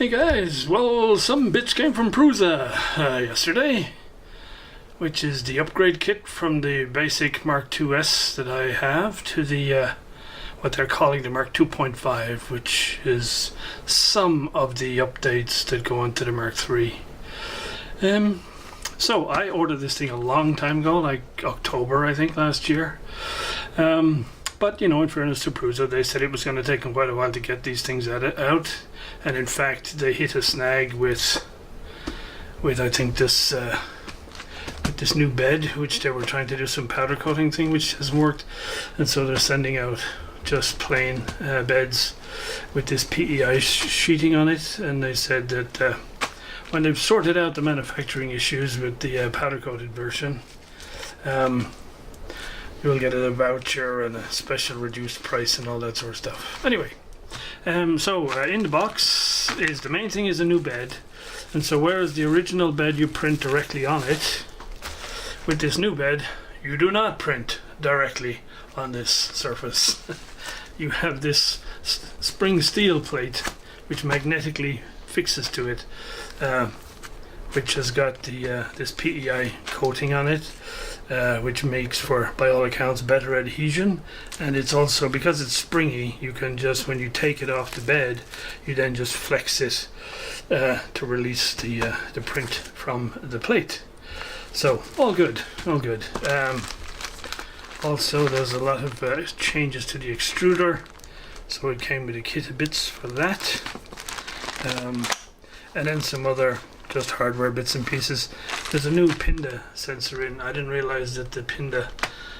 Hey guys, well, some bits came from Prusa yesterday, which is the upgrade kit from the basic Mark IIs that I have to the what they're calling the Mark 2.5, which is some of the updates that go into the Mark III. So I ordered this thing a long time ago, like October I think last year. But you know, in fairness to Prusa, they said it was going to take them quite a while to get these things out, and in fact they hit a snag with I think this with this new bed, which they were trying to do some powder coating thing, which hasn't worked, and so they're sending out just plain beds with this PEI sheeting on it, and they said that when they've sorted out the manufacturing issues with the powder coated version, you'll get a voucher and a special reduced price and all that sort of stuff. Anyway, so in the box is the main thing is a new bed, and so whereas the original bed you print directly on it, with this new bed you do not print directly on this surface. You have this spring steel plate which magnetically fixes to it, which has got the this PEI coating on it, which makes for, by all accounts, better adhesion. And it's also, because it's springy, you can just, when you take it off the bed, you then just flex it to release the print from the plate. So all good, all good. Also, there's a lot of changes to the extruder, so it came with a kit of bits for that, and then some other just hardware bits and pieces. There's a new Pinda sensor in. I didn't realize that the Pinda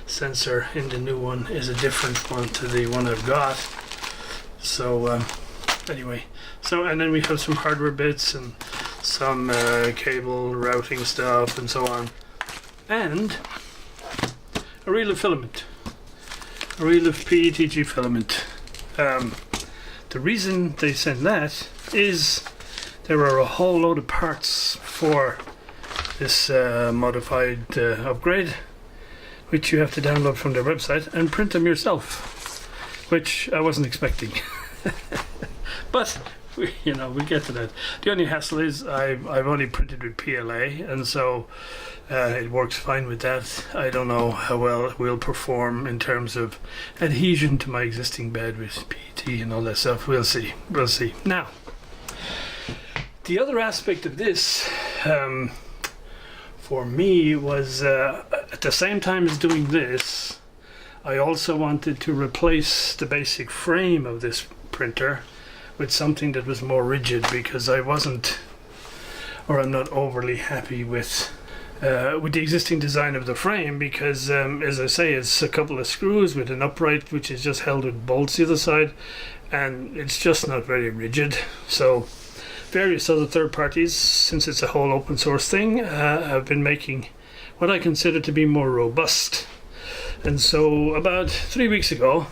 sensor in the new one is a different one to the one I've got. So anyway, so and then we have some hardware bits and some cable routing stuff and so on, and a reel of filament, a reel of PETG filament. The reason they sent that is there are a whole load of parts for this modified upgrade, which you have to download from their website and print them yourself, which I wasn't expecting. But we get to that. The only hassle is I've only printed with PLA, and so it works fine with that. I don't know how well it will perform in terms of adhesion to my existing bed with PET and all that stuff. We'll see. We'll see. Now, the other aspect of this for me was at the same time as doing this, I also wanted to replace the basic frame of this printer with something that was more rigid, because I'm not overly happy with the existing design of the frame, because as I say, it's a couple of screws with an upright which is just held with bolts the other side, and it's just not very rigid. So various other third parties, since it's a whole open source thing, have been making what I consider to be more robust. And so about 3 weeks ago,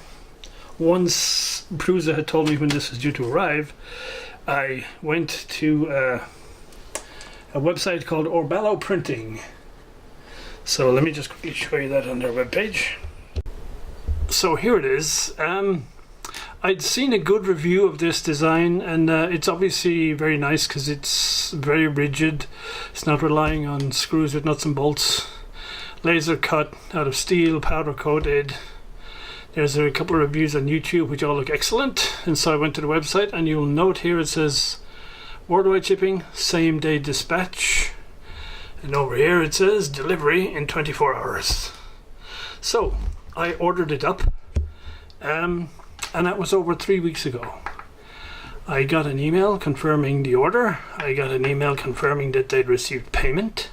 once Prusa had told me when this was due to arrive, I went to a website called ORBALLO Printing. So let me just quickly show you that on their webpage. So here it is. I'd seen a good review of this design, and it's obviously very nice because it's very rigid. It's not relying on screws with nuts and bolts. Laser cut out of steel, powder coated. There's a couple of reviews on YouTube which all look excellent, and so I went to the website, and you'll note here it says worldwide shipping, same day dispatch, and over here it says delivery in 24 hours. So I ordered it up, and that was over 3 weeks ago. I got an email confirming the order. I got an email confirming that they'd received payment,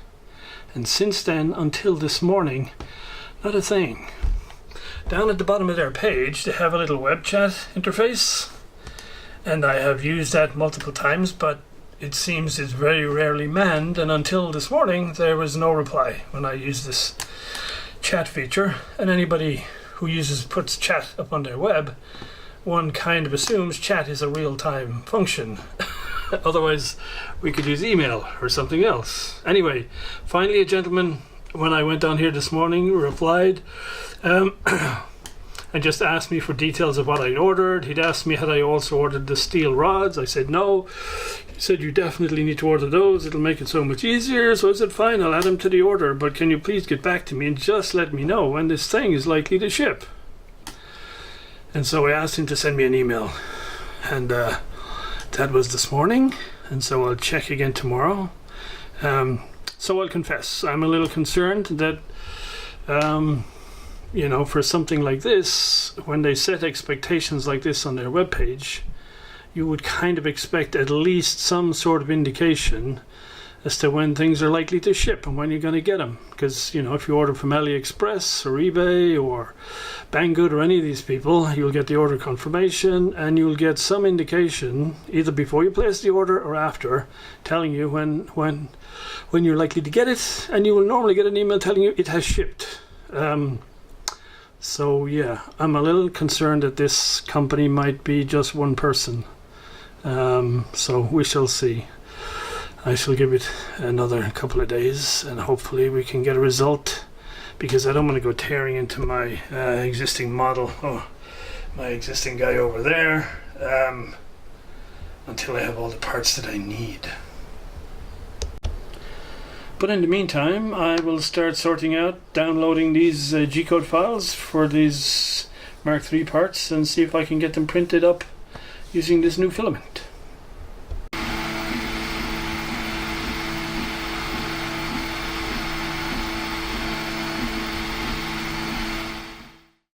and since then until this morning, not a thing. Down at the bottom of their page they have a little web chat interface, and I have used that multiple times, but it seems it's very rarely manned, and until this morning there was no reply when I used this chat feature. And anybody who puts chat up on their web, one kind of assumes chat is a real-time function. Otherwise we could use email or something else. Anyway, finally a gentleman, when I went down here this morning, replied, and just asked me for details of what I'd ordered. He'd asked me had I also ordered the steel rods. I said no. He said you definitely need to order those, it'll make it so much easier. So I said fine, I'll add them to the order, but can you please get back to me and just let me know when this thing is likely to ship. And so I asked him to send me an email, and that was this morning, and so I'll check again tomorrow. So I'll confess, I'm a little concerned that you know, for something like this, when they set expectations like this on their webpage, you would kind of expect at least some sort of indication as to when things are likely to ship and when you're going to get them. Because, you know, if you order from AliExpress or eBay or Banggood or any of these people, you'll get the order confirmation and you'll get some indication either before you place the order or after, telling you when you're likely to get it, and you will normally get an email telling you it has shipped. So yeah, I'm a little concerned that this company might be just one person. So we shall see. I shall give it another couple of days and hopefully we can get a result, because I don't want to go tearing into my existing model, my existing guy over there, until I have all the parts that I need. But in the meantime, I will start sorting out, downloading these G-code files for these Mark III parts and see if I can get them printed up using this new filament.